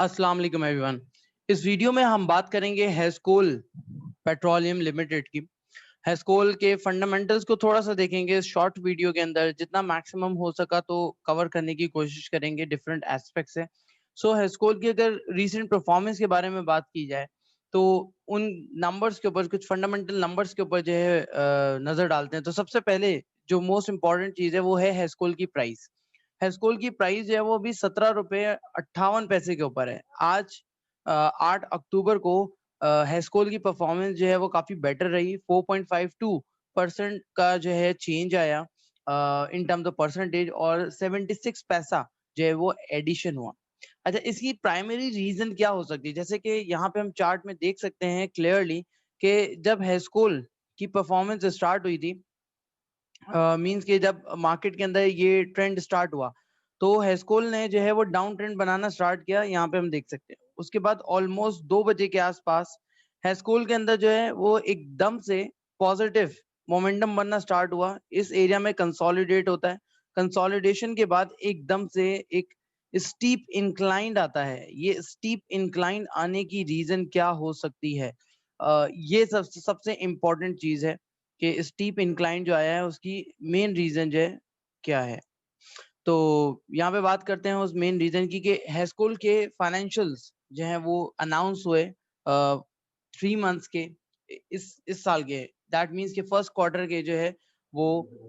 अस्सलाम वालेकुम एवरीवन। इस वीडियो में हम बात करेंगे हेस्कोल पेट्रोलियम लिमिटेड की। हेस्कोल के फंडामेंटल्स को थोड़ा सा देखेंगे इस शॉर्ट वीडियो के अंदर, जितना मैक्सिमम हो सका तो कवर करने की कोशिश करेंगे डिफरेंट एस्पेक्ट से। सो हेस्कोल की अगर रीसेंट परफॉर्मेंस के बारे में बात की जाए तो उन नंबर्स के ऊपर, कुछ फंडामेंटल नंबर्स के ऊपर जो है नजर डालते हैं। तो सबसे पहले जो मोस्ट इंपॉर्टेंट चीज है वो है हेस्कोल की प्राइस। हेस्कोल की प्राइस जो है वो अभी 17 रुपए 58 पैसे के ऊपर है। आज 8 अक्टूबर को हेस्कोल की परफॉर्मेंस जो है वो काफी बेटर रही। 4.52% का जो है चेंज आया इन टर्म्स ऑफ परसेंटेज, और 76 पैसा जो है वो एडिशन हुआ। अच्छा, इसकी प्राइमरी रीजन क्या हो सकती है? जैसे कि यहाँ पे हम चार्ट में देख सकते हैं क्लियरली कि जब हेस्कोल की परफॉर्मेंस स्टार्ट हुई थी, मींस कि जब मार्केट के अंदर ये ट्रेंड स्टार्ट हुआ तो हेस्कोल ने जो है वो डाउन ट्रेंड बनाना स्टार्ट किया। यहाँ पे हम देख सकते हैं उसके बाद ऑलमोस्ट 2 बजे के आसपास हेस्कोल के अंदर जो है वो एकदम से पॉजिटिव मोमेंटम बनना स्टार्ट हुआ। इस एरिया में कंसोलिडेट होता है। कंसोलिडेशन के बाद एकदम से एक स्टीप इंक्लाइंड आता है। ये स्टीप इंक्लाइंड आने की रीजन क्या हो सकती है? ये सबसे इम्पोर्टेंट चीज है कि स्टीप इंक्लाइन जो आया है उसकी मेन रीजन जो है क्या है। तो यहाँ पे बात करते हैं उस मेन रीजन की कि हेस्कोल के फाइनेंशियल्स जो हैं वो अनाउंस हुए 3 मंथ्स के, इस साल के। दैट मीन्स के फर्स्ट क्वार्टर के जो है वो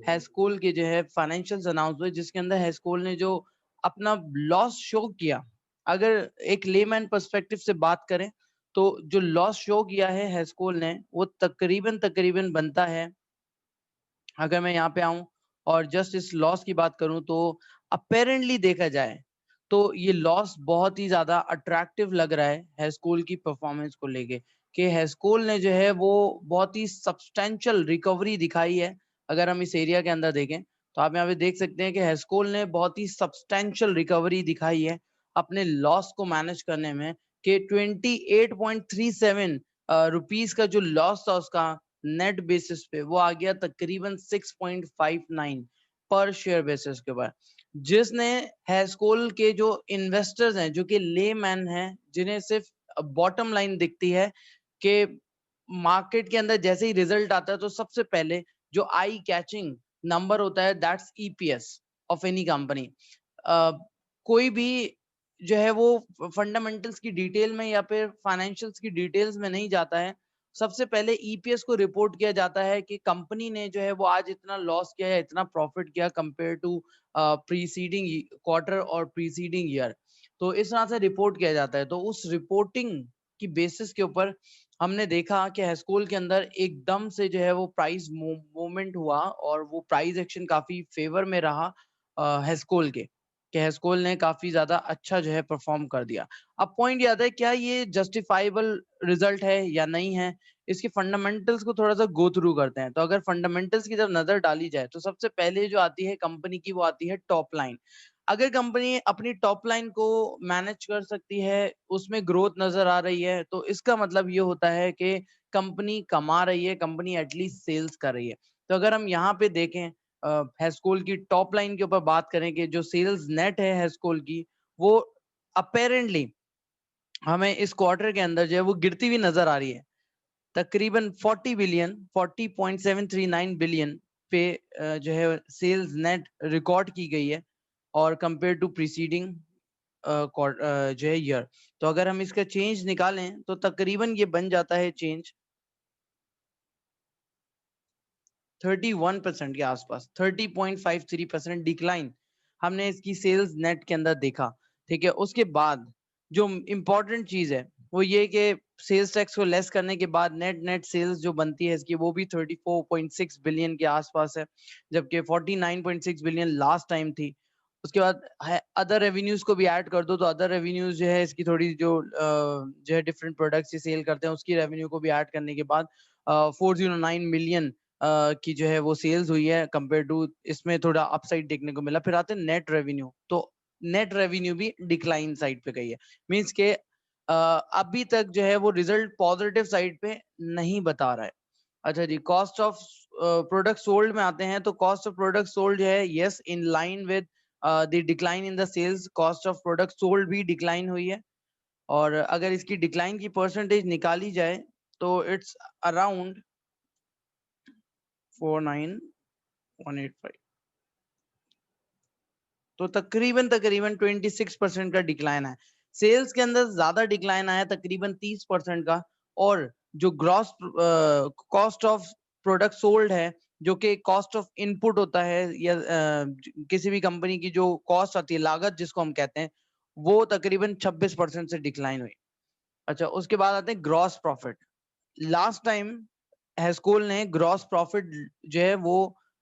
हेस्कोल के जो है फाइनेंशियल्स अनाउंस हुए, जिसके अंदर हेस्कोल ने जो अपना लॉस शो किया, अगर एक लेमैन पर्सपेक्टिव से बात करें तो जो लॉस शो किया है हेस्कोल ने वो तकरीबन तकरीबन बनता है, अगर मैं यहाँ पे आऊं और जस्ट इस लॉस की बात करूं तो अपेरेंटली देखा जाए तो ये लॉस बहुत ही ज्यादा अट्रैक्टिव लग रहा है हेस्कोल की परफॉर्मेंस को लेके, कि हेस्कोल ने जो है वो बहुत ही सब्सटेंशियल रिकवरी दिखाई है। अगर हम इस एरिया के अंदर देखें तो आप यहाँ पे देख सकते हैं कि हेस्कोल ने बहुत ही सब्सटेंशियल रिकवरी दिखाई है अपने लॉस को मैनेज करने में, कि 28.37 रुपीस का जो लॉस था उसका नेट बेसिस पे वो आ गया तकरीबन 6.59 पर शेयर बेसिस के ऊपर। जिसने हेस्कोल के जो इन्वेस्टर्स हैं, जो कि ले मैन हैं, जिन्हें सिर्फ बॉटम लाइन दिखती है कि मार्केट के अंदर जैसे ही रिजल्ट आता है तो सबसे पहले जो आई कैचिंग नंबर होता है that's EPS of any company. कोई भी जो है वो फंडामेंटल्स की डिटेल में या फिर फाइनेंशियल्स की डिटेल्स में नहीं जाता है। सबसे पहले ईपीएस को रिपोर्ट किया जाता है कि कंपनी ने जो है वो आज इतना लॉस किया या इतना प्रॉफिट किया कंपेयर टू प्रीसीडिंग क्वार्टर और प्रीसीडिंग ईयर। तो इस तरह से रिपोर्ट किया जाता है। तो उस रिपोर्टिंग की बेसिस के ऊपर हमने देखा कि हेस्कोल के अंदर एकदम से जो है वो प्राइस मूवमेंट हुआ और वो प्राइस एक्शन काफी फेवर में रहा हेस्कोल के, कि हेस्कोल ने काफी ज्यादा अच्छा जो है परफॉर्म कर दिया। अब पॉइंट याद है क्या ये जस्टिफाइबल रिजल्ट है या नहीं है? इसके फंडामेंटल्स को थोड़ा सा गो थ्रू करते हैं। तो अगर फंडामेंटल्स की जब नजर डाली जाए तो सबसे पहले जो आती है कंपनी की वो आती है टॉप लाइन। अगर कंपनी अपनी टॉप लाइन को मैनेज कर सकती है, उसमें ग्रोथ नजर आ रही है, तो इसका मतलब ये होता है कि कंपनी कमा रही है, कंपनी एटलीस्ट सेल्स कर रही है। तो अगर हम यहाँ पे देखें हेस्कोल की टॉप लाइन के ऊपर बात करें कि जो सेल्स नेट है हेस्कोल की, वो अपेरेंटली हमें इस क्वार्टर के अंदर जो है वो गिरती हुई नजर आ रही है। तकरीबन 40 पे जो है सेल्स नेट रिकॉर्ड की गई है, और कंपेयर टू प्रीसीडिंग जो है ईयर। तो अगर हम इसका चेंज निकालें तो तकरीबन ये बन जाता है चेंज 31% के आसपास। 30.53% डिक्लाइन हमने इसकी सेल्स नेट के अंदर देखा। ठीक है, उसके बाद जो इम्पोर्टेंट चीज है वो ये कि सेल्स टैक्स को लेस करने के बाद नेट नेट सेल्स जो बनती है इसकी वो भी 34.6 बिलियन के आसपास है, जबकि 49.6 बिलियन लास्ट टाइम थी। उसके बाद अदर रेवेन्यूज को भी ऐड कर दो तो अदर रेवेन्यूज जो है इसकी थोड़ी जो है डिफरेंट प्रोडक्ट्स सेल करते हैं उसकी रेवेन्यू को भी ऐड करने के बाद 409 मिलियन की जो है वो सेल्स हुई है कंपेयर टू, इसमें थोड़ा अपसाइड देखने को मिला। फिर आते हैं नेट रेवेन्यू, तो नेट रेवेन्यू भी डिक्लाइन साइड पे गई है। मींस के अभी तक जो है वो रिजल्ट पॉजिटिव साइड पे नहीं बता रहा है। अच्छा जी, कॉस्ट ऑफ प्रोडक्ट सोल्ड में आते हैं। तो कॉस्ट ऑफ प्रोडक्ट सोल्ड जो है yes in line with the decline in the sales, cost of product sold भी डिक्लाइन हुई है। और अगर इसकी डिक्लाइन की परसेंटेज निकाली जाए तो इट्स अराउंड 49185, तो तकरीबन 26% का डिक्लाइन है। सेल्स के अंदर ज्यादा डिक्लाइन आया तकरीबन 30% का, और जो gross cost of product sold है, जो कि कॉस्ट ऑफ इनपुट होता है या किसी भी कंपनी की जो कॉस्ट आती है, लागत जिसको हम कहते हैं, वो तकरीबन 26% से डिक्लाइन हुई। अच्छा, उसके बाद आते हैं gross profit. Last time Hascol ने ग्रॉस प्रॉफिट जो है वो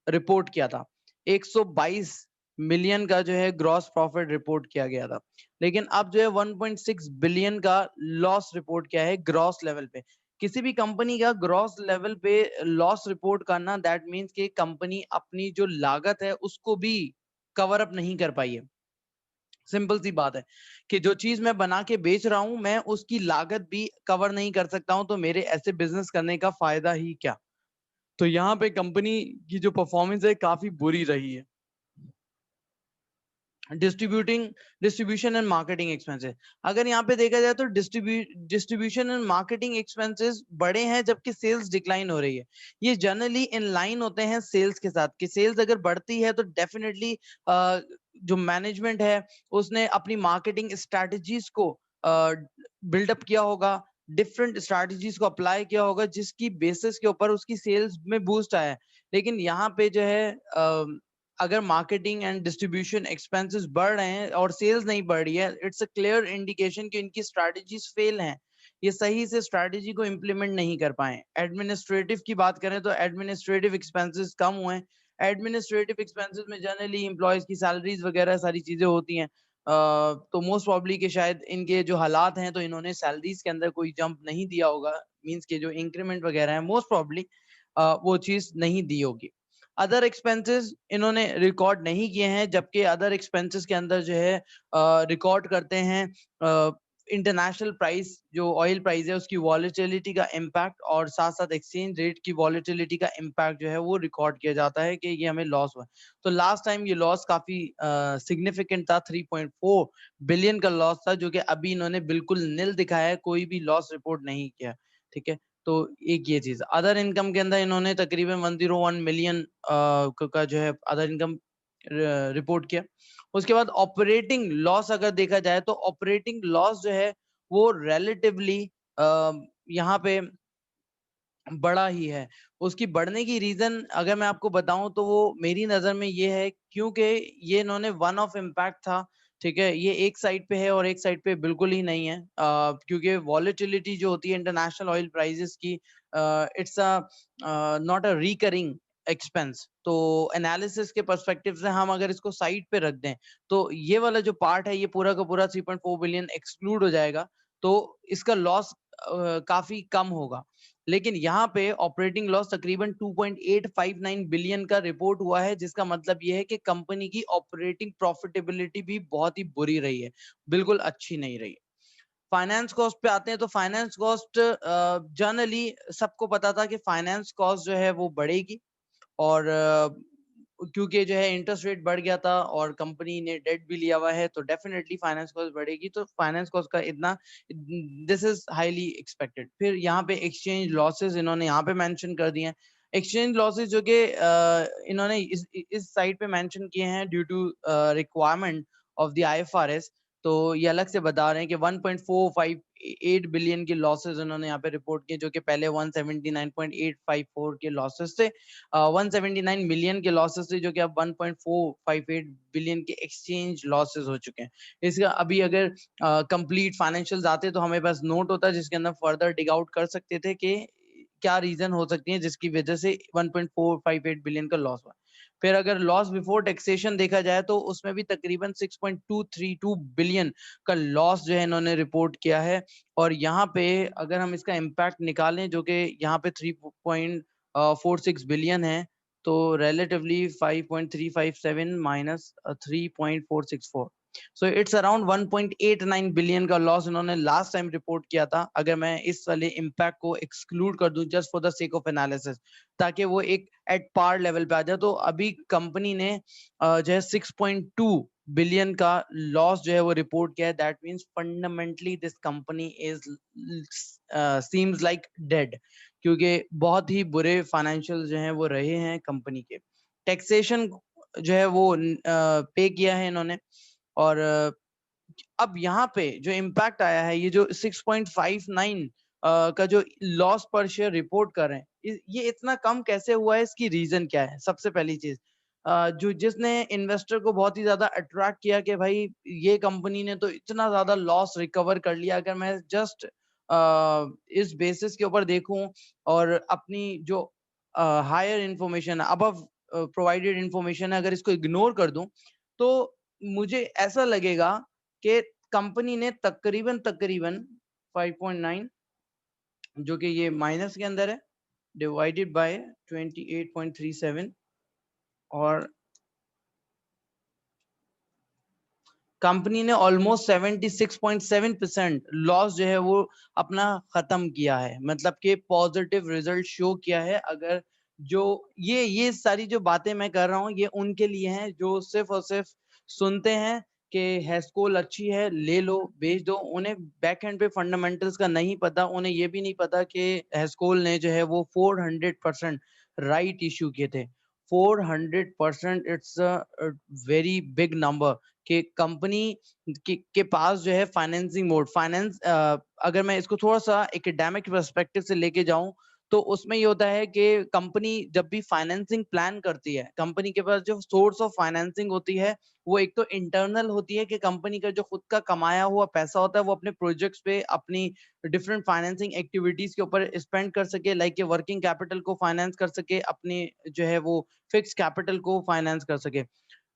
रिपोर्ट किया था, 122 मिलियन का जो है ग्रॉस प्रॉफिट रिपोर्ट किया गया था, लेकिन अब जो है 1.6 बिलियन का लॉस रिपोर्ट किया है ग्रॉस लेवल पे। किसी भी कंपनी का ग्रॉस लेवल पे लॉस रिपोर्ट करना, दैट मीन्स कि कंपनी अपनी जो लागत है उसको भी कवर अप नहीं कर पाई है। सिंपल सी बात है कि जो चीज मैं बना के बेच रहा हूं, मैं उसकी लागत भी कवर नहीं कर सकता हूं, तो मेरे ऐसे बिजनेस करने का फायदा ही क्या। तो यहाँ पे कंपनी की जो परफॉर्मेंस है काफी बुरी रही है। डिस्ट्रीब्यूशन एंड मार्केटिंग एक्सपेंसेस, अगर यहाँ पे देखा जाए तो डिस्ट्रीब्यूशन एंड मार्केटिंग एक्सपेंसेस बड़े हैं जबकि सेल्स डिक्लाइन हो रही है। ये जनरली इन लाइन होते हैं सेल्स के साथ, कि सेल्स अगर बढ़ती है तो डेफिनेटली जो मैनेजमेंट है उसने अपनी मार्केटिंग स्ट्रैटेजीज को बिल्डअप किया होगा, डिफरेंट स्ट्रैटेजीज को अप्लाई किया होगा, जिसकी बेसिस के ऊपर उसकी सेल्स में बूस्ट आया है। लेकिन यहाँ पे जो है अगर मार्केटिंग एंड डिस्ट्रीब्यूशन एक्सपेंसेस बढ़ रहे हैं और सेल्स नहीं बढ़ रही है, इट्स अ क्लियर इंडिकेशन कि इनकी स्ट्रैटेजीज फेल हैं, ये सही से स्ट्रैटेजी को इम्प्लीमेंट नहीं कर पाए। एडमिनिस्ट्रेटिव की बात करें तो एडमिनिस्ट्रेटिव एक्सपेंसेस कम हुए हैं। एडमिनिस्ट्रेटिव एक्सपेंसेस में जनरली एम्प्लॉयज की सैलरीज वगैरह सारी चीजें होती हैं, तो मोस्ट प्रॉब्ली के शायद इनके जो हालात हैं तो इन्होंने सैलरीज के अंदर कोई जंप नहीं दिया होगा, मींस के जो इंक्रीमेंट वगैरह है मोस्ट प्रॉब्ली वो चीज नहीं दी होगी। अदर एक्सपेंसेस इन्होंने रिकॉर्ड नहीं किए हैं, जबकि अदर एक्सपेंसेस के अंदर जो है रिकॉर्ड करते हैं इंटरनेशनल प्राइस, जो ऑयल प्राइस है उसकी वॉलेटिलिटी का इम्पैक्ट, और साथ साथ एक्सचेंज रेट की वॉलेटिलिटी का इम्पैक्ट जो है वो रिकॉर्ड किया जाता है कि ये हमें लॉस हुआ। तो लास्ट टाइम ये लॉस काफी सिग्निफिकेंट था, 3.4 बिलियन का लॉस था, जो कि अभी इन्होंने बिल्कुल निल दिखाया है, कोई भी लॉस रिपोर्ट नहीं किया। ठीक है, तो एक ये चीज। अदर इनकम के अंदर इन्होंने तकरीबन 101 मिलियन का जो है अदर इनकम रिपोर्ट किया। उसके बाद ऑपरेटिंग लॉस अगर देखा जाए तो ऑपरेटिंग लॉस जो है वो रिलेटिवली यहाँ पे बड़ा ही है। उसकी बढ़ने की रीजन अगर मैं आपको बताऊं तो वो मेरी नजर में ये है, क्योंकि ये इन्होंने वन ऑफ इम्पैक्ट था। ठीक है, ये एक साइड पे है और एक साइड पे बिल्कुल ही नहीं है, क्योंकि वॉलेटिलिटी जो होती है इंटरनेशनल ऑयल प्राइसेस की, it's a not a recurring expense. तो एनालिसिस के पर्सपेक्टिव से हम अगर इसको साइड पे रख दें तो ये वाला जो पार्ट है ये पूरा का पूरा 3.4 बिलियन एक्सक्लूड हो जाएगा, तो इसका लॉस काफी कम होगा। लेकिन यहाँ पे ऑपरेटिंग लॉस तकरीबन 2.859 बिलियन का रिपोर्ट हुआ है, जिसका मतलब ये है कि कंपनी की ऑपरेटिंग प्रॉफिटेबिलिटी भी बहुत ही बुरी रही है, बिल्कुल अच्छी नहीं रही है। फाइनेंस कॉस्ट पे आते हैं तो फाइनेंस कॉस्ट जनरली सबको पता था कि फाइनेंस कॉस्ट जो है वो बढ़ेगी, और क्योंकि जो है इंटरेस्ट रेट बढ़ गया था और कंपनी ने डेट भी लिया हुआ है, तो डेफिनेटली फाइनेंस कॉस्ट बढ़ेगी, तो फाइनेंस कॉस्ट का इतना, दिस इज हाईली एक्सपेक्टेड। फिर यहाँ पे एक्सचेंज लॉसेस इन्होंने यहाँ पे मेंशन कर दिए हैं। एक्सचेंज लॉसेस जो कि इन्होंने इस साइड पे मेंशन किए हैं due to requirement of the IFRS. तो ये अलग से बता रहे हैं कि 1.458 बिलियन के लॉसेस उन्होंने यहाँ पे रिपोर्ट किए, जो कि पहले 179.854 के लॉसेस थे, 179 मिलियन के लॉसेस थे, जो कि अब 1.458 बिलियन के एक्सचेंज लॉसेस हो चुके हैं। इसका अभी अगर कंप्लीट फाइनेंशियल्स आते तो हमें पास नोट होता जिसके अंदर फर्दर डिग आउट कर सकते थे कि क्या रीजन हो सकती है जिसकी वजह से 1.458 बिलियन का लॉस हुआ। फिर अगर लॉस बिफोर टैक्सेशन देखा जाए तो उसमें भी तकरीबन 6.232 बिलियन का लॉस जो है इन्होंने रिपोर्ट किया है। और यहाँ पे अगर हम इसका इम्पैक्ट निकालें जो कि यहाँ पे 3.46 बिलियन है, तो relatively 5.357 minus 3.464, so it's around 1.89 billion का लॉस इन्होंने लास्ट टाइम रिपोर्ट किया था। अगर मैं इस वाले इम्पैक्ट को एक्सक्लूड कर दूं just for the sake of analysis, ताकि वो एक एट पार लेवल पे आ जाए, तो अभी कंपनी ने जो है 6.2 बिलियन का लॉस जो है वो रिपोर्ट किया है। That means fundamentally this company is seems like dead, क्योंकि बहुत ही बुरे फाइनेंशियल जो हैं वो रहे हैं कंपनी के। टैक्सेशन जो है वो पे किया है इन्होंने, और अब यहाँ पे जो इम्पैक्ट आया है, ये जो 6.59 का जो लॉस पर शेयर रिपोर्ट कर रहे हैं, ये इतना कम कैसे हुआ है, इसकी रीजन क्या है? सबसे पहली चीज, जो जिसने इन्वेस्टर को बहुत ही ज्यादा अट्रैक्ट किया कि भाई ये कंपनी ने तो इतना ज्यादा लॉस रिकवर कर लिया, अगर मैं जस्ट इस बेसिस के ऊपर देखूं और अपनी जो higher information above provided information है अगर इसको इग्नोर कर दूं, तो मुझे ऐसा लगेगा कि कंपनी ने तकरीबन तकरीबन 5.9, जो कि ये माइनस के अंदर है, डिवाइडेड बाय 28.37, और कंपनी ने ऑलमोस्ट 76.7% लॉस जो है वो अपना खत्म किया है, मतलब कि पॉजिटिव रिजल्ट शो किया है। अगर जो ये सारी जो बातें मैं कर रहा हूँ, ये उनके लिए हैं जो सिर्फ और सिर्फ सुनते हैं कि हेस्कोल अच्छी है, ले लो बेच दो, उन्हें बैक एंड पे फंडामेंटल्स का नहीं पता, उन्हें ये भी नहीं पता कि हेस्कोल ने जो है वो 400% राइट इशू किए थे। 400%, it's a very big number कि कंपनी के पास जो है फाइनेंसिंग मोड, फाइनेंस, अगर मैं इसको थोड़ा सा एकेडमिक पर्सपेक्टिव से लेके जाऊं, तो उसमें ये होता है कि कंपनी जब भी फाइनेंसिंग प्लान करती है, कंपनी के पास जो सोर्स ऑफ फाइनेंसिंग होती है, वो एक तो इंटरनल होती है कि कंपनी का जो खुद का कमाया हुआ पैसा होता है वो अपने प्रोजेक्ट्स पे, अपनी डिफरेंट फाइनेंसिंग एक्टिविटीज के ऊपर स्पेंड कर सके, लाइक वर्किंग कैपिटल को फाइनेंस कर सके, अपनी जो है वो फिक्स कैपिटल को फाइनेंस कर सके।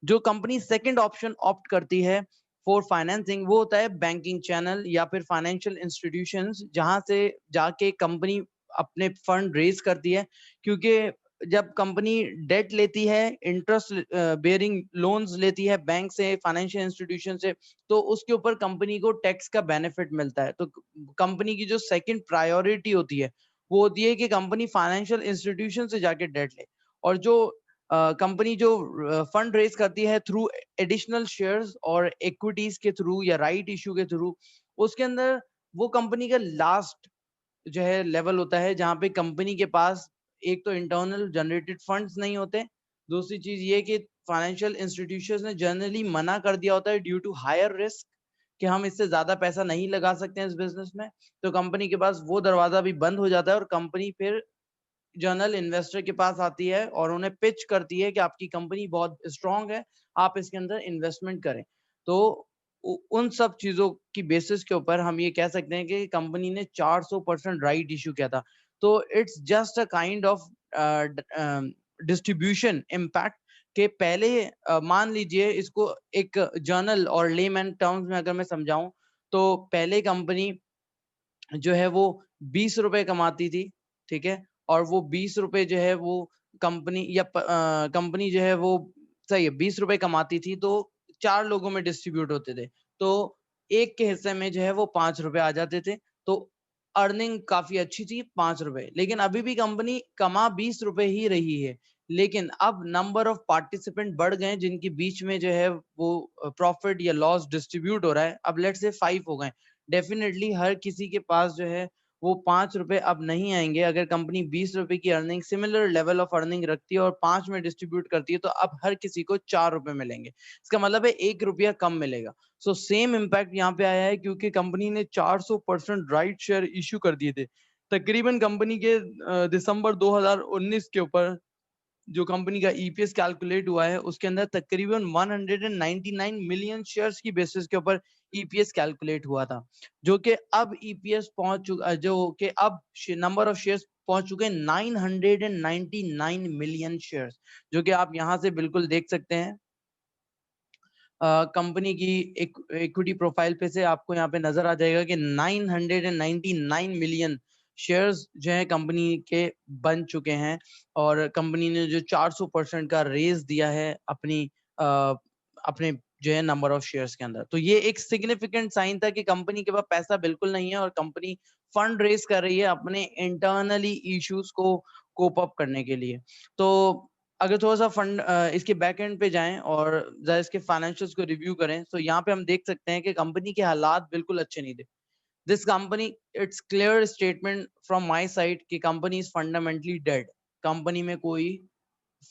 जो कंपनी सेकंड ऑप्शन ऑप्ट करती है फॉर फाइनेंसिंग, वो होता है बैंकिंग चैनल या फिर फाइनेंशियल इंस्टीट्यूशंस, जहां से जाके कंपनी अपने फंड रेज करती है। क्योंकि जब कंपनी डेट लेती है, इंटरेस्ट बेयरिंग लोन्स लेती है बैंक से, फाइनेंशियल इंस्टीट्यूशन से, तो उसके ऊपर कंपनी को टैक्स का बेनिफिट मिलता है। तो कंपनी की जो सेकंड प्रायोरिटी होती है वो होती है कि कंपनी फाइनेंशियल इंस्टीट्यूशन से जाके डेट ले, और जो कंपनी जो फंड रेज करती है थ्रू एडिशनल शेयर्स और इक्विटीज के थ्रू या राइट इशू के थ्रू, उसके अंदर वो कंपनी का लास्ट जो है लेवल होता है जहां पे कंपनी के पास एक तो इंटरनल जनरेटेड फंड्स नहीं होते, दूसरी चीज ये कि फाइनेंशियल इंस्टीट्यूशंस ने जनरली मना कर दिया होता है ड्यू टू हायर रिस्क कि हम इससे ज्यादा पैसा नहीं लगा सकते हैं इस बिजनेस में। तो कंपनी के पास वो दरवाजा भी बंद हो जाता है और कंपनी फिर जर्नल इन्वेस्टर के पास आती है और उन्हें पिच करती है कि आपकी कंपनी बहुत स्ट्रांग है, आप इसके अंदर इन्वेस्टमेंट करें। तो उन सब चीजों की बेसिस के ऊपर हम ये कह सकते हैं कि कंपनी ने 400% राइट इशू किया था। तो it's just a kind of distribution impact के पहले, मान लीजिए इसको एक जर्नल और लेमैन टर्म्स में अगर मैं समझाऊं, तो पहले कंपनी जो है वो 20 रुपए कमाती थी, ठीक है, और वो 20 रुपए जो है वो कंपनी या कंपनी जो है वो, सही है, 20 रुपए कमाती थी, तो 4 लोगों में डिस्ट्रीब्यूट होते थे, तो एक के हिस्से में जो है वो 5 रुपए आ जाते थे। तो अर्निंग काफी अच्छी थी, 5 रुपए। लेकिन अभी भी कंपनी कमा 20 रुपए ही रही है, लेकिन अब नंबर ऑफ पार्टिसिपेंट बढ़ गए जिनके बीच में जो है वो प्रॉफिट या लॉस डिस्ट्रीब्यूट हो रहा है। अब लेट्स से 5 हो गए, डेफिनेटली हर किसी के पास जो है वो 5 रुपए अब नहीं आएंगे। अगर कंपनी 20 रुपए की earning, similar level of earning रखती है और 5 में डिस्ट्रीब्यूट करती है, तो अब हर किसी को 4 रुपए मिलेंगे। इसका मतलब है 1 रुपया कम मिलेगा। सो सेम इम्पैक्ट यहाँ पे आया है, क्योंकि कंपनी ने 400% राइट शेयर इश्यू कर दिए थे। तकरीबन कंपनी के दिसंबर 2019 के ऊपर जो कंपनी का ईपीएस कैलकुलेट हुआ है, उसके अंदर तकरीबन 199 मिलियन शेयर्स की बेसिस के ऊपर ईपीएस कैलकुलेट हुआ था, जो कि अब ईपीएस पहुंच चुका, जो कि अब नंबर ऑफ शेयर्स पहुंच चुके हैं 999 मिलियन शेयर्स, जो कि आप यहां से बिल्कुल देख सकते हैं। कंपनी की इक्विटी प्रोफाइल पे से आपको यहाँ पे नजर आ जाएगा कि 999 मिलियन शेयर्स जो है कंपनी के बन चुके हैं, और कंपनी ने जो 400% का रेज दिया है अपने जो है नंबर ऑफ शेयर्स के अंदर। तो ये एक सिग्निफिकेंट साइन था कि कंपनी के पास पैसा बिल्कुल नहीं है और कंपनी फंड रेज कर रही है अपने इंटरनली इश्यूज को कोप अप करने के लिए। तो अगर थोड़ा सा फंड इसके बैक एंड पे जाएं और जरा इसके फाइनेंशियल्स को रिव्यू करें तो यहाँ पे हम देख सकते हैं कि कंपनी के हालात बिल्कुल अच्छे नहीं थे। This company, it's clear statement from my side कि company is fundamentally dead. Company में कोई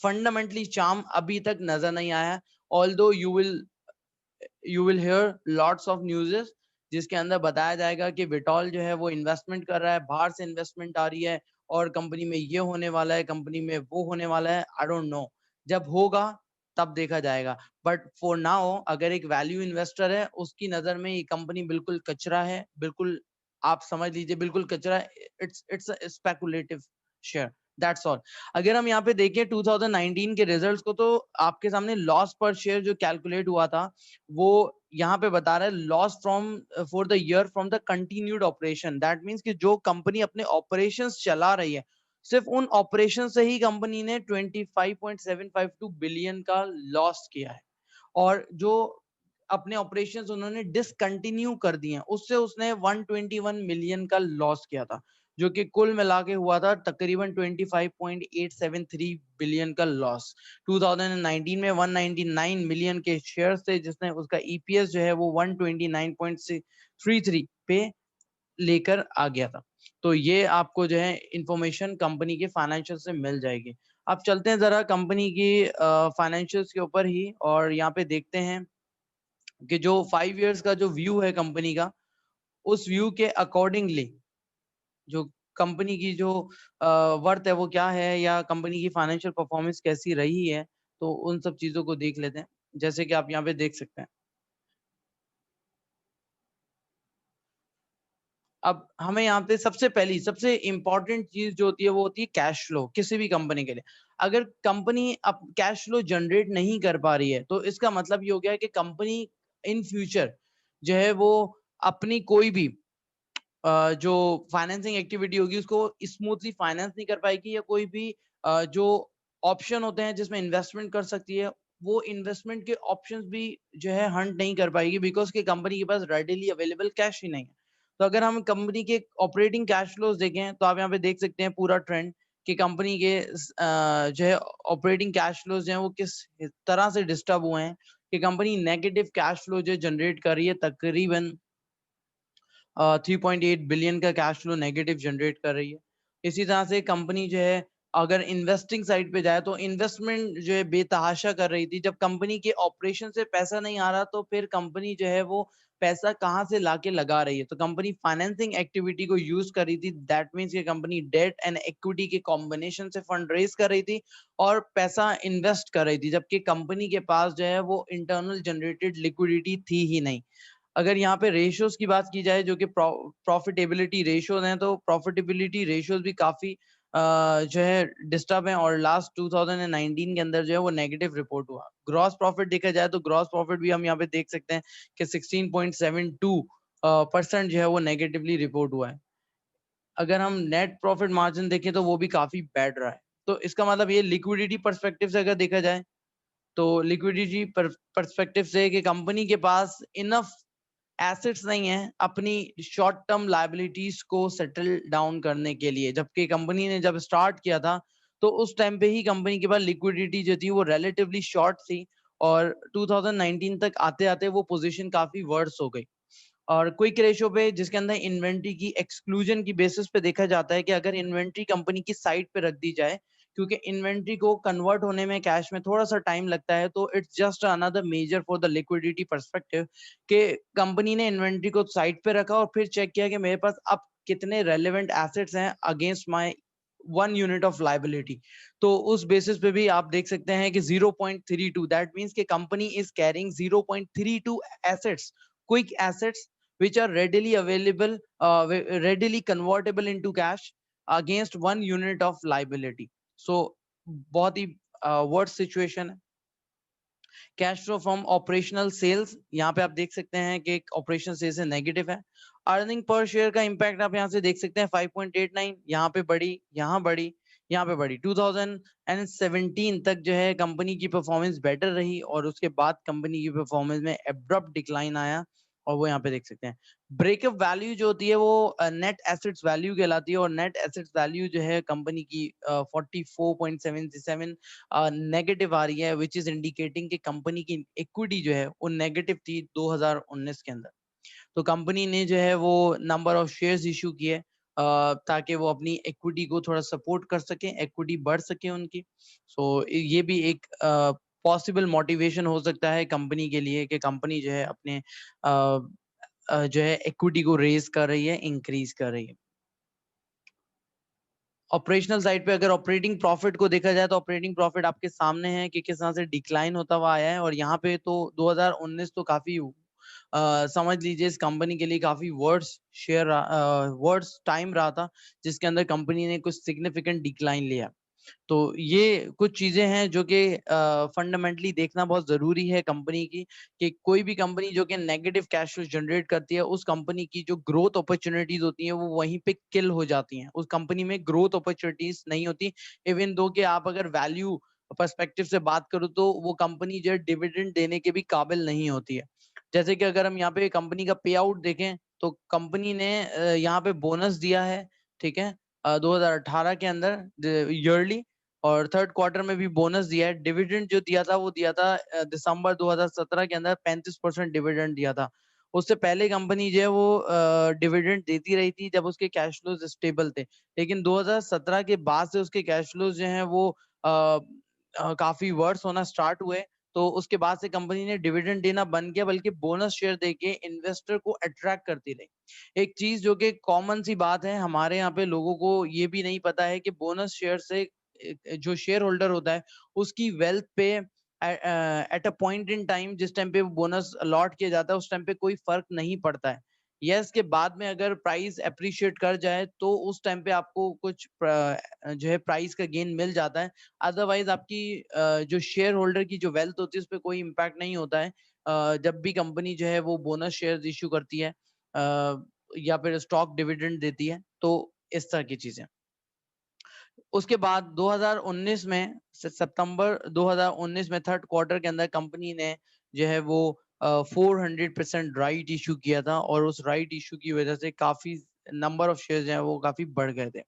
फंडामेंटली चार्म अभी तक नजर नहीं आया। Although you will hear lots of newses जिसके अंदर बताया जाएगा कि विटॉल जो है वो इन्वेस्टमेंट कर रहा है, बाहर से इन्वेस्टमेंट आ रही है और कंपनी में ये होने वाला है, कंपनी में वो होने वाला है। आई डोंट नो, जब होगा तब देखा जाएगा। बट फॉर नाउ अगर एक वैल्यू इन्वेस्टर है उसकी नजर में ये कंपनी बिल्कुल कचरा है, बिल्कुल आप समझ लीजिए बिल्कुल कचरा। It's speculative share, that's all. अगर हम यहाँ पे देखें 2019 के रिजल्ट्स को तो आपके सामने लॉस पर शेयर जो कैलकुलेट हुआ था वो यहाँ पे बता रहा है loss from for the year from the continued operation. That means कि जो कंपनी अपने ऑपरेशंस चला रही है, सिर्फ उन ऑपरेशन से ही कंपनी ने 25.752 बिलियन का लॉस किया है। और जो अपने ऑपरेशंस उन्होंने डिसकंटिन्यू कर दिए हैं उससे उसने 121 मिलियन का लॉस किया था, जो कि कुल मिला के हुआ था तकरीबन 25.873 बिलियन का लॉस। 2019 में 199 मिलियन के शेयर थे जिसने उसका ईपीएस जो है वो 129.33 पे लेकर आ गया था। तो ये आपको जो है इंफॉर्मेशन कंपनी के फाइनेंशियल से मिल जाएगी। अब चलते हैं जरा कंपनी की फाइनेंशियल्स के ऊपर ही और यहाँ पे देखते हैं कि जो 5 इयर्स का जो व्यू है कंपनी का, उस व्यू के अकॉर्डिंगली जो कंपनी की जो वर्थ है वो क्या है या कंपनी की फाइनेंशियल परफॉर्मेंस कैसी रही है, तो उन सब चीजों को देख लेते हैं। जैसे कि आप यहाँ पे देख सकते हैं, अब हमें यहाँ पे सबसे पहली सबसे इंपॉर्टेंट चीज जो होती है वो होती है कैश फ्लो किसी भी कंपनी के लिए। अगर कंपनी अब कैश फ्लो जनरेट नहीं कर पा रही है तो इसका मतलब ये हो गया कि कंपनी इन फ्यूचर जो है वो अपनी कोई भी जो फाइनेंसिंग एक्टिविटी होगी उसको स्मूथली फाइनेंस नहीं कर पाएगी, या कोई भी जो ऑप्शन होते हैं जिसमें इन्वेस्टमेंट कर सकती है वो इन्वेस्टमेंट के ऑप्शंस भी जो है हंट नहीं कर पाएगी, बिकॉज कि कंपनी के पास रेडिली अवेलेबल कैश ही नहीं है। तो अगर हम कंपनी के ऑपरेटिंग कैश फ्लोज देखें तो आप यहाँ पे देख सकते हैं पूरा ट्रेंड कि कंपनी के जो है ऑपरेटिंग कैश फ्लोज जो है वो किस तरह से डिस्टर्ब हुए हैं कि कंपनी नेगेटिव कैश फ्लो जो जनरेट कर रही है, तकरीबन 3.8 बिलियन का कैश फ्लो नेगेटिव जनरेट कर रही है। इसी तरह से कंपनी जो है अगर इन्वेस्टिंग साइड पे जाए तो इन्वेस्टमेंट जो है बेतहाशा कर रही थी। जब कंपनी के ऑपरेशन से पैसा नहीं आ रहा तो फिर कंपनी जो है वो पैसा कहाँ से लाके लगा रही है, तो कंपनी फाइनेंसिंग एक्टिविटी को यूज कर रही थी। दैट मीन्स कि कंपनी डेट एंड इक्विटी के कॉम्बिनेशन से फंड रेज कर रही थी और पैसा इन्वेस्ट कर रही थी, जबकि कंपनी के पास जो है वो इंटरनल जनरेटेड लिक्विडिटी थी ही नहीं। अगर यहाँ पे रेशियोज की बात की जाए जो कि प्रॉफिटेबिलिटी रेशियोज हैं, तो प्रॉफिटेबिलिटी रेशियोज भी काफी जो है डिस्टर्ब हैं और लास्ट 2019 के अंदर जो है वो नेगेटिव रिपोर्ट हुआ। ग्रॉस प्रॉफिट देखा जाए तो ग्रॉस प्रॉफिट भी हम यहाँ पे देख सकते हैं कि 16.72% जो है वो नेगेटिवली रिपोर्ट हुआ है। अगर हम नेट प्रॉफिट मार्जिन देखें तो वो भी काफी बैड रहा है। तो इसका मतलब ये लिक्विडिटी परस्पेक्टिव से अगर देखा जाए तो लिक्विडिटी परस्पेक्टिव से कि कंपनी के पास इनफ एसेट्स नहीं है अपनी शॉर्ट टर्म लायबिलिटीज को सेटल डाउन करने के लिए, जबकि कंपनी ने जब स्टार्ट किया था तो उस टाइम पे ही कंपनी के पास लिक्विडिटी जो थी वो रिलेटिवली शॉर्ट थी और 2019 तक आते आते वो पोजीशन काफी वर्स हो गई। और क्विक रेशियो पे जिसके अंदर इन्वेंट्री की एक्सक्लूजन की बेसिस पे देखा जाता है कि अगर इन्वेंट्री कंपनी की साइड पे रख दी जाए, क्योंकि इन्वेंट्री को कन्वर्ट होने में कैश में थोड़ा सा टाइम लगता है, तो it's just another measure for the liquidity perspective कि कंपनी ने इन्वेंट्री को साइड पे रखा और फिर चेक किया कि मेरे पास अब कितने रेलेवेंट एसेट्स हैं against my 1 unit of liability. तो उस बेसिस पे भी आप देख सकते हैं कि 0.32, दैट मीन्स कि company is carrying 0.32 assets, quick assets which are readily available, readily convertible into cash against 1 unit of liability. So बहुत ही worst situation है। Cash flow from operational sales, यहाँ पे आप देख सकते हैं कि ऑपरेशनल सेल्स से नेगेटिव है। अर्निंग पर शेयर का इंपैक्ट आप यहाँ से देख सकते हैं 5.89, यहाँ पे बढ़ी, यहाँ बढ़ी, यहाँ पे बढ़ी। 2017 तक जो है कंपनी की परफॉर्मेंस बेटर रही और उसके बाद कंपनी की परफॉर्मेंस में एब्रप्ट डिक्लाइन आया और वो यहाँ पे देख सकते हैं। ब्रेकअप वैल्यू जो होती है वो नेट एसेट्स वैल्यू कहलाती है, और नेट एसेट्स वैल्यू जो है कंपनी की 44.77 नेगेटिव आ रही है, विच इज इंडिकेटिंग कि कंपनी की इक्विटी जो है वो नेगेटिव थी 2019 के अंदर। तो कंपनी ने जो है वो नंबर ऑफ शेयर्स इशू किए ताकि वो अपनी इक्विटी को थोड़ा सपोर्ट कर सके, इक्विटी बढ़ सके उनकी। सो ये भी एक पॉसिबल मोटिवेशन हो सकता है कंपनी के लिए कि कंपनी जो है अपने जो है इक्विटी को रेज कर रही है, इंक्रीज कर रही है। ऑपरेशनल साइड पे अगर ऑपरेटिंग प्रॉफिट को देखा जाए तो ऑपरेटिंग प्रॉफिट आपके सामने है कि किस तरह से डिक्लाइन होता हुआ आया है, और यहाँ पे तो 2019 तो काफी समझ लीजिए इस कंपनी के लिए काफी वर्ड्स टाइम रहा था जिसके अंदर कंपनी ने कुछ सिग्निफिकेंट डिक्लाइन लिया। तो ये कुछ चीजें हैं जो कि फंडामेंटली देखना बहुत जरूरी है कंपनी की, कि कोई भी कंपनी जो कि नेगेटिव कैश फ्लो जनरेट करती है उस कंपनी की जो ग्रोथ अपॉर्चुनिटीज होती हैं वो वहीं पे किल हो जाती हैं, उस कंपनी में ग्रोथ अपॉर्चुनिटीज नहीं होती। इवन दो कि आप अगर वैल्यू पर्सपेक्टिव से बात करो तो वो कंपनी जो है डिविडेंड देने के भी काबिल नहीं होती है। जैसे कि अगर हम यहाँ पे कंपनी का पे आउट देखें तो कंपनी ने यहाँ पे बोनस दिया है, ठीक है, 2018 के अंदर ईयरली, और थर्ड क्वार्टर में भी बोनस दिया है। डिविडेंड जो दिया था वो दिया था दिसंबर 2017 के अंदर 35% डिविडेंड दिया था। उससे पहले कंपनी जो है वो डिविडेंड देती रही थी जब उसके कैश फ्लोज स्टेबल थे, लेकिन 2017 के बाद से उसके कैश फ्लोज जो हैं वो काफी वर्स होना स्टार्ट हुए। तो उसके बाद से कंपनी ने डिविडेंड देना बंद किया, बल्कि बोनस शेयर देके इन्वेस्टर को अट्रैक्ट करती रही। एक चीज जो कि कॉमन सी बात है, हमारे यहाँ पे लोगों को ये भी नहीं पता है कि बोनस शेयर से जो शेयर होल्डर होता है उसकी वेल्थ पे at a point in time, जिस टाइम पे बोनस अलॉट किया जाता है उस टाइम पे कोई फर्क नहीं पड़ता है। यस, के बाद में अगर प्राइस अप्रिशिएट कर जाए तो उस टाइम पे आपको कुछ जो है प्राइस का गेन मिल जाता है। अदरवाइज आपकी जो शेयर होल्डर की जो वेल्थ होती है उस पर कोई इम्पैक्ट नहीं होता है जब भी कंपनी जो है वो बोनस शेयर इशू करती है या फिर स्टॉक डिविडेंड देती है, तो इस तरह की चीजें। उसके बाद 2019 में सितंबर 2019 में थर्ड क्वार्टर के अंदर कंपनी ने जो है वो 400% राइट इशू किया था, और उस राइट इशू की वजह से काफी नंबर ऑफ शेयर्स जो है वो काफी बढ़ गए थे।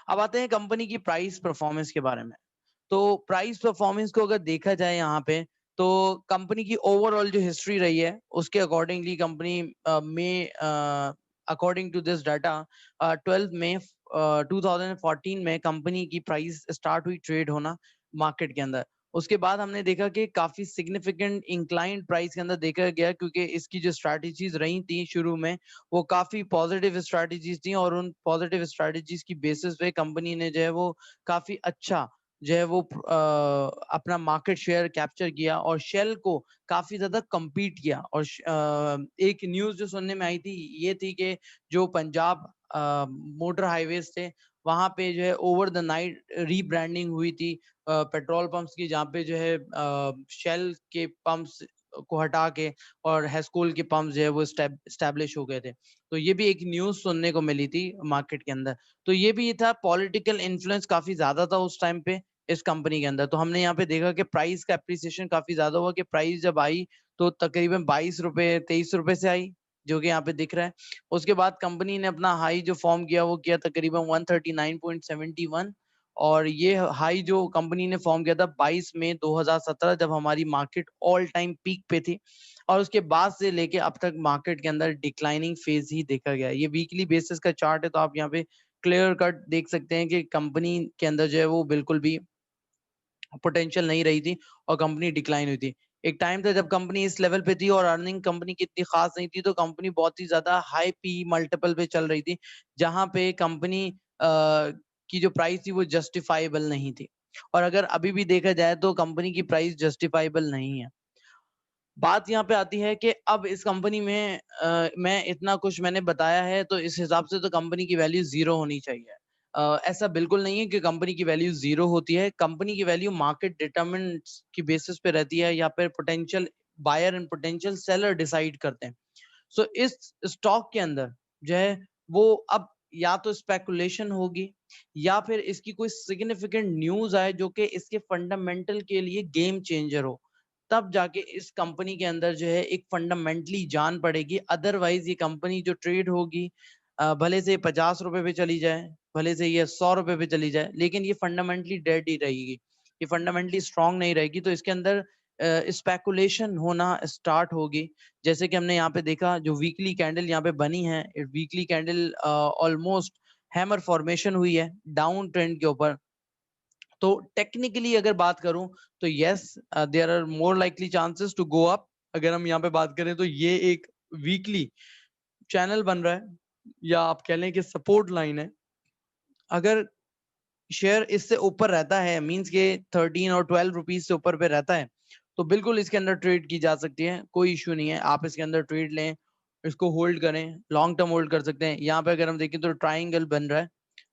अब आते हैं कंपनी की प्राइस परफॉर्मेंस के बारे में। तो प्राइस परफॉर्मेंस को अगर देखा जाए यहाँ पे तो कंपनी की ओवरऑल जो हिस्ट्री रही है उसके अकॉर्डिंगली कंपनी में अकॉर्डिंग टू दिस डाटा 12 मई 2014 में कंपनी की प्राइस स्टार्ट हुई ट्रेड होना मार्केट के अंदर। उसके बाद हमने देखा कि काफी सिग्निफिकेंट इंक्लाइंड प्राइस के अंदर देखा गया, क्योंकि इसकी जो स्ट्रैटेजीज रही थी शुरू में वो काफी पॉजिटिव स्ट्रैटेजीज थी, और उन पॉजिटिव स्ट्रैटेजीज की बेसिस पे कंपनी ने जो है वो काफी अच्छा जो है वो अपना मार्केट शेयर कैप्चर किया और शेल को काफी ज्यादा compete किया। और एक न्यूज जो सुनने में आई थी ये थी कि जो पंजाब मोटर हाईवेज थे वहां पे जो है ओवर द नाइट रीब्रांडिंग हुई थी पेट्रोल पंप्स की, जहाँ पे जो है शेल के पंप्स को हटा के और हेस्कोल के पंप जो है वो स्टैब्लिश हो गए थे। तो ये भी एक न्यूज सुनने को मिली थी मार्केट के अंदर। तो ये भी ये था, पॉलिटिकल इन्फ्लुएंस काफी ज्यादा था उस टाइम पे इस कंपनी के अंदर। तो हमने यहाँ पे देखा कि प्राइस का एप्रिसिएशन काफी ज्यादा हुआ, कि प्राइस जब आई तो तकरीबन 22 रुपए 23 रुपए से आई, जो कि यहाँ पे दिख रहा है। उसके बाद कंपनी ने अपना हाई जो फॉर्म किया वो किया तकरीबन 139.71, और ये हाई जो कंपनी ने फॉर्म किया था 22 मई 2017, जब हमारी मार्केट ऑल टाइम पीक पे थी। और उसके बाद से लेके अब तक मार्केट के अंदर डिक्लाइनिंग फेज ही देखा गया है। ये वीकली बेसिस का चार्ट है, तो आप यहाँ पे क्लियर कट देख सकते हैं कि कंपनी के अंदर जो है वो बिल्कुल भी पोटेंशियल नहीं रही थी और कंपनी डिक्लाइन हुई थी। एक टाइम था जब कंपनी इस लेवल पे थी और अर्निंग कंपनी की इतनी खास नहीं थी, तो कंपनी बहुत ही ज्यादा हाई पी मल्टीपल पे चल रही थी, जहां पे कंपनी की जो प्राइस थी वो जस्टिफाइबल नहीं थी। और अगर अभी भी देखा जाए तो कंपनी की प्राइस जस्टिफाइबल नहीं है। बात यहाँ पे आती है कि अब इस कंपनी में मैं इतना कुछ मैंने बताया है तो इस हिसाब से तो कंपनी की वैल्यू जीरो होनी चाहिए। ऐसा बिल्कुल नहीं है कि कंपनी की वैल्यू जीरो होती है। कंपनी की वैल्यू मार्केट डिटरमिनेंट्स की बेसिस पे रहती है, या फिर potential buyer and potential seller decide करते हैं। सो इस स्टॉक के अंदर जो है वो अब या तो स्पेकुलेशन होगी या फिर इसकी कोई सिग्निफिकेंट न्यूज आए जो कि इसके फंडामेंटल के लिए गेम चेंजर हो, तब जाके इस कंपनी के अंदर जो है एक फंडामेंटली जान पड़ेगी। अदरवाइज ये कंपनी जो ट्रेड होगी भले से 50 रुपए पे चली जाए, भले से ये 100 रुपए पे चली जाए, लेकिन ये फंडामेंटली डेड ही रहेगी, ये फंडामेंटली स्ट्रांग नहीं रहेगी। तो इसके अंदर स्पेकुलेशन होना स्टार्ट होगी। जैसे कि हमने यहाँ पे देखा जो वीकली कैंडल यहाँ पे बनी है, weekly candle almost hammer formation हुई है डाउन ट्रेंड के ऊपर। तो टेक्निकली अगर बात करूं तो yes, there are more likely chances to go up. अगर हम यहाँ पे बात करें तो ये एक वीकली चैनल बन रहा है, या आप कह लें कि सपोर्ट लाइन है। अगर शेयर इससे ऊपर रहता है, मींस के 13 और 12 रुपीज से ऊपर पे रहता है, तो बिल्कुल इसके अंदर ट्रेड की जा सकती है, कोई इश्यू नहीं है। आप इसके अंदर ट्रेड लें, इसको होल्ड करें, लॉन्ग टर्म होल्ड कर सकते हैं। यहाँ पे अगर हम देखें तो ट्राइंगल बन रहा है,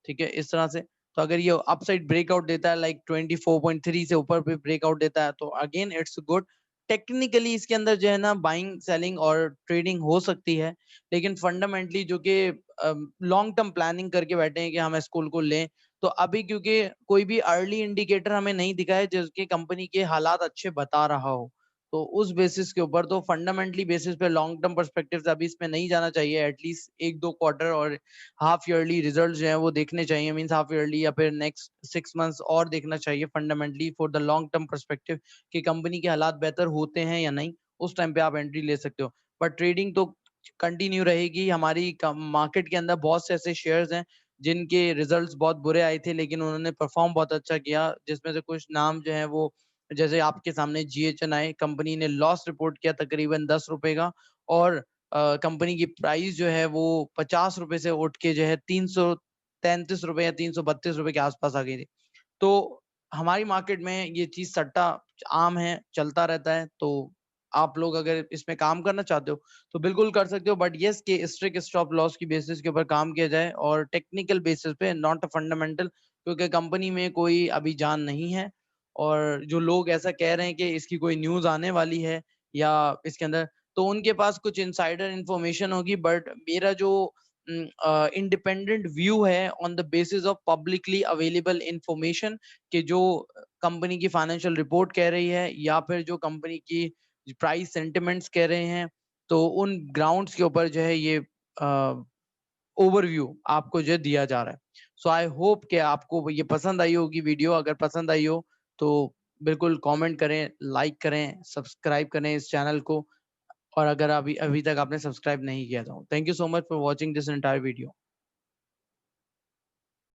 ठीक है, इस तरह से। तो अगर ये अपसाइड ब्रेकआउट देता है लाइक 24.3 से ऊपर पे ब्रेकआउट देता है, तो अगेन इट्स गुड। टेक्निकली इसके अंदर जो है ना बाइंग सेलिंग और ट्रेडिंग हो सकती है, लेकिन फंडामेंटली जो कि लॉन्ग टर्म प्लानिंग करके बैठे हैं कि हम स्कूल को लें, तो अभी क्योंकि कोई भी अर्ली इंडिकेटर हमें नहीं दिखा है जिसकी कंपनी के हालात अच्छे बता रहा हो, तो उस बेसिस के ऊपर तो फंडामेंटली बेसिस पे लॉन्ग टर्म पर्सपेक्टिव से अभी इसमें नहीं जाना चाहिए। एटलीस्ट 1-2 क्वार्टर और हाफ ईयरली रिजल्ट जो है वो देखने चाहिए, मींस हाफ ईयरली या फिर नेक्स्ट 6 मंथ्स और देखना चाहिए fundamentally for the long term perspective कि कंपनी के हालात बेहतर होते हैं या नहीं। उस टाइम पे आप एंट्री ले सकते हो, बट ट्रेडिंग तो कंटिन्यू रहेगी। हमारी मार्केट के अंदर बहुत से ऐसे शेयर्स हैं जिनके रिजल्ट्स बहुत बुरे आए थे, लेकिन उन्होंने परफॉर्म बहुत अच्छा किया, जिसमें से कुछ नाम जो है वो जैसे आपके सामने GHNI कंपनी ने लॉस रिपोर्ट किया तकरीबन 10 रुपए का, और कंपनी की प्राइस जो है वो 50 रुपए से उठ के जो है 333 रुपए या 332 रुपए के आसपास आ गई थी। तो हमारी मार्केट में ये चीज सट्टा आम है, चलता रहता है। तो आप लोग अगर इसमें काम करना चाहते हो तो बिल्कुल कर सकते हो, बट यस कि स्ट्रिक्ट स्टॉप लॉस की बेसिस के ऊपर काम किया जाए और टेक्निकल बेसिस पे, नॉट अ फंडामेंटल, क्योंकि कंपनी में कोई अभी जान नहीं है। और जो लोग ऐसा कह रहे हैं कि इसकी कोई न्यूज आने वाली है या इसके अंदर, तो उनके पास कुछ इनसाइडर इंफॉर्मेशन होगी, बट मेरा जो इंडिपेंडेंट व्यू है on the basis of publicly available information, कि जो कंपनी की फाइनेंशियल रिपोर्ट कह रही है या फिर जो कंपनी की प्राइस सेंटिमेंट्स कह रहे हैं, तो उन ग्राउंड्स के ऊपर जो है ये ओवरव्यू आपको जो है दिया जा रहा है। सो आई होप कि आपको ये पसंद आई होगी वीडियो। अगर पसंद आई हो तो बिल्कुल कमेंट करें, लाइक करें, सब्सक्राइब करें इस चैनल को, और अगर अभी अभी तक आपने सब्सक्राइब नहीं किया तो thank you so much for watching this entire video.